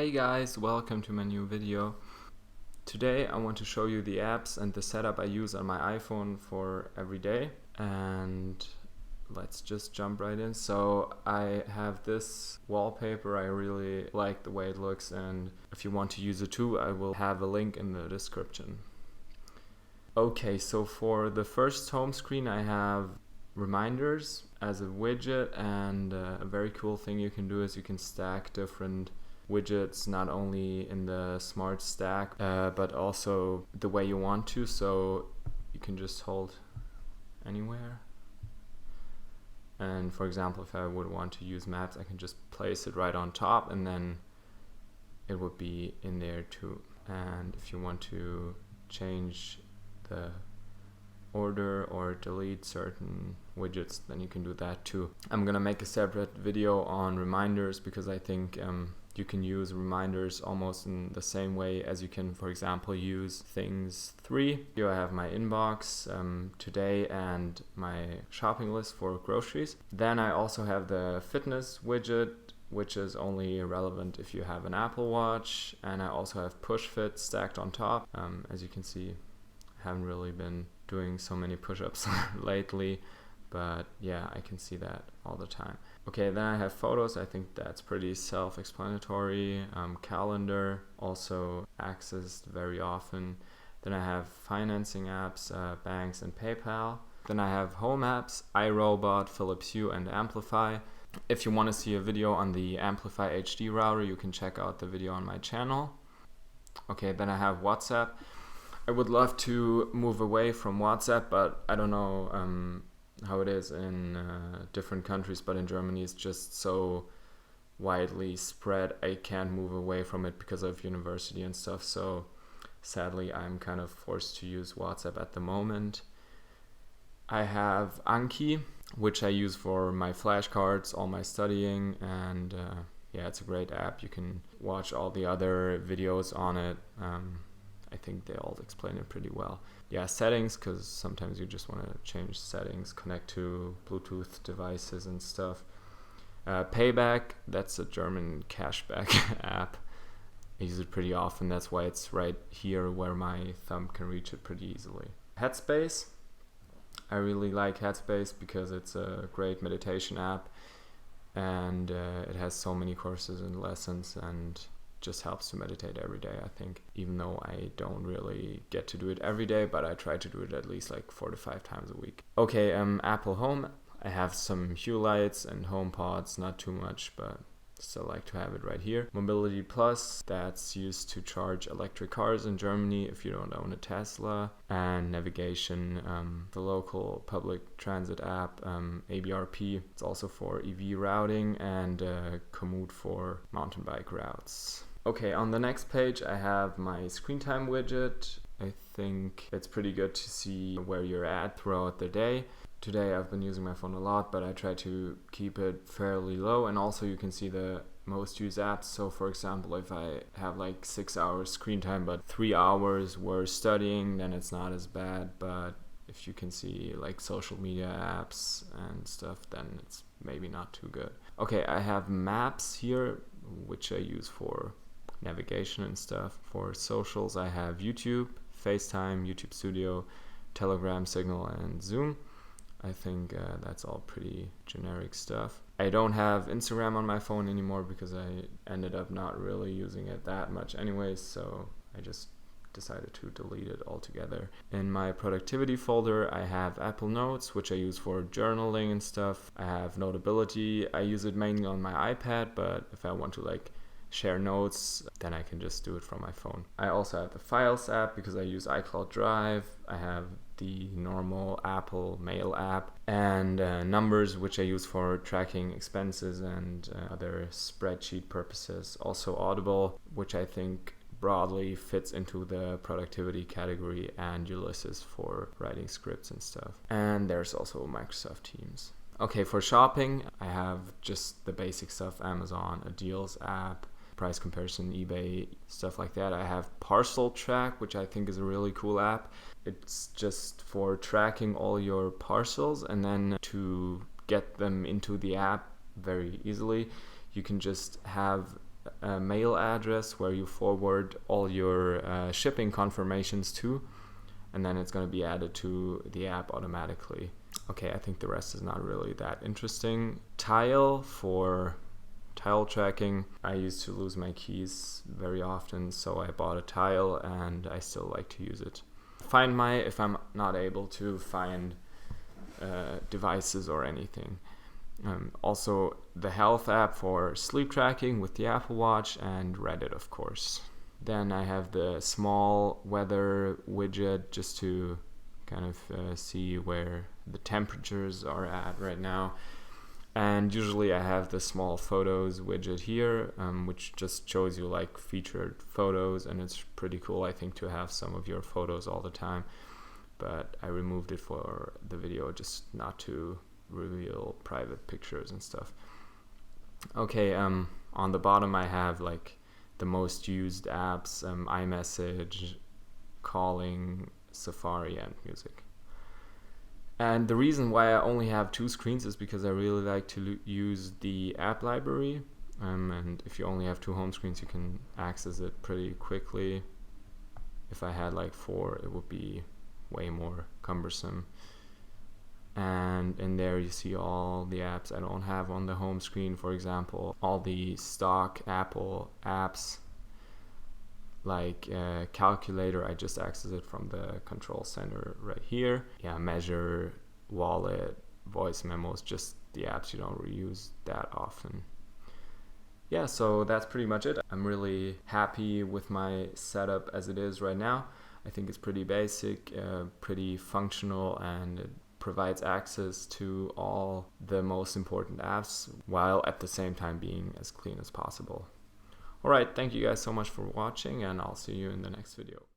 Hey guys, welcome to my new video. Today I want to show you the apps and the setup I use on my iPhone for every day. And let's just jump right in. So I have this wallpaper. I really like the way it looks, and if you want to use it too, I will have a link in the description. Okay, so for the first home screen I have reminders as a widget, and a very cool thing you can do is you can stack different widgets not only in the smart stack but also the way you want to, so you can just hold anywhere, and for example if I would want to use maps I can just place it right on top and then it would be in there too. And if you want to change the order or delete certain widgets, then you can do that too. I'm gonna make a separate video on reminders because I think you can use reminders almost in the same way as you can, for example, use things 3. Here I have my inbox today and my shopping list for groceries. Then I also have the fitness widget, which is only relevant if you have an Apple Watch, and I also have push fit stacked on top. As you can see, I haven't really been doing so many push-ups lately, but yeah, I can see that all the time. Okay, then I have photos. I think that's pretty self-explanatory. Calendar, also accessed very often. Then I have financing apps, banks and PayPal. Then I have home apps, iRobot, Philips Hue and Amplify. If you want to see a video on the Amplify HD router, you can check out the video on my channel. Okay, then I have WhatsApp. I would love to move away from WhatsApp, but I don't know how it is in different countries, but in Germany it's just so widely spread. I can't move away from it because of university and stuff, so sadly I'm kind of forced to use WhatsApp at the moment. I have Anki, which I use for my flashcards, all my studying, and yeah, it's a great app. You can watch all the other videos on it. I think they all explain it pretty well. Yeah, settings, because sometimes you just want to change settings, connect to Bluetooth devices and stuff. Payback, that's a German cashback app. I use it pretty often. That's why it's right here where my thumb can reach it pretty easily. Headspace, I really like Headspace because it's a great meditation app, and it has so many courses and lessons, and just helps to meditate every day, I think, even though I don't really get to do it every day, but I try to do it at least like 4 to 5 times a week. Okay, Apple Home, I have some Hue lights and HomePods, not too much, but still like to have it right here. Mobility Plus, that's used to charge electric cars in Germany if you don't own a Tesla. And navigation, the local public transit app, ABRP, it's also for EV routing, and Komoot for mountain bike routes. Okay, on the next page I have my screen time widget. I think it's pretty good to see where you're at throughout the day. Today I've been using my phone a lot, but I try to keep it fairly low, and also you can see the most used apps. So for example, if I have like 6 hours screen time but 3 hours were studying, then it's not as bad. But if you can see like social media apps and stuff, then it's maybe not too good. Okay, I have maps here, which I use for navigation and stuff. For socials I have YouTube, FaceTime, YouTube Studio, Telegram, Signal and Zoom. I think that's all pretty generic stuff. I don't have Instagram on my phone anymore because I ended up not really using it that much anyways, so I just decided to delete it altogether. In my productivity folder I have Apple Notes, which I use for journaling and stuff. I have Notability. I use it mainly on my iPad, but if I want to like share notes, then I can just do it from my phone. I also have the Files app because I use iCloud Drive. I have the normal Apple Mail app, and Numbers, which I use for tracking expenses and other spreadsheet purposes. Also Audible, which I think broadly fits into the productivity category, and Ulysses for writing scripts and stuff. And there's also Microsoft Teams. Okay, for shopping, I have just the basic stuff, Amazon, a deals app, price comparison, eBay, stuff like that. I have Parcel Track, which I think is a really cool app. It's just for tracking all your parcels, and then to get them into the app very easily, you can just have a mail address where you forward all your shipping confirmations to, and then it's going to be added to the app automatically. Okay, I think the rest is not really that interesting. Tile for tile tracking. I used to lose my keys very often, so I bought a tile and I still like to use it. Find My if I'm not able to find devices or anything. Also the health app for sleep tracking with the Apple Watch, and Reddit, of course. Then I have the small weather widget just to kind of see where the temperatures are at right now. And usually I have the small photos widget here, which just shows you like featured photos, and it's pretty cool, I think, to have some of your photos all the time. But I removed it for the video just not to reveal private pictures and stuff. Okay, on the bottom I have like the most used apps, iMessage, calling, Safari, and music. And the reason why I only have 2 screens is because I really like to use the app library. And if you only have 2 home screens, you can access it pretty quickly. If I had like 4, it would be way more cumbersome. And in there you see all the apps I don't have on the home screen. For example, all the stock Apple apps, like calculator, I just access it from the control center right here. Yeah, measure, wallet, voice memos, just the apps you don't reuse that often. Yeah, so that's pretty much it. I'm really happy with my setup as it is right now. I think it's pretty basic, pretty functional, and it provides access to all the most important apps while at the same time being as clean as possible. Alright, thank you guys so much for watching, and I'll see you in the next video.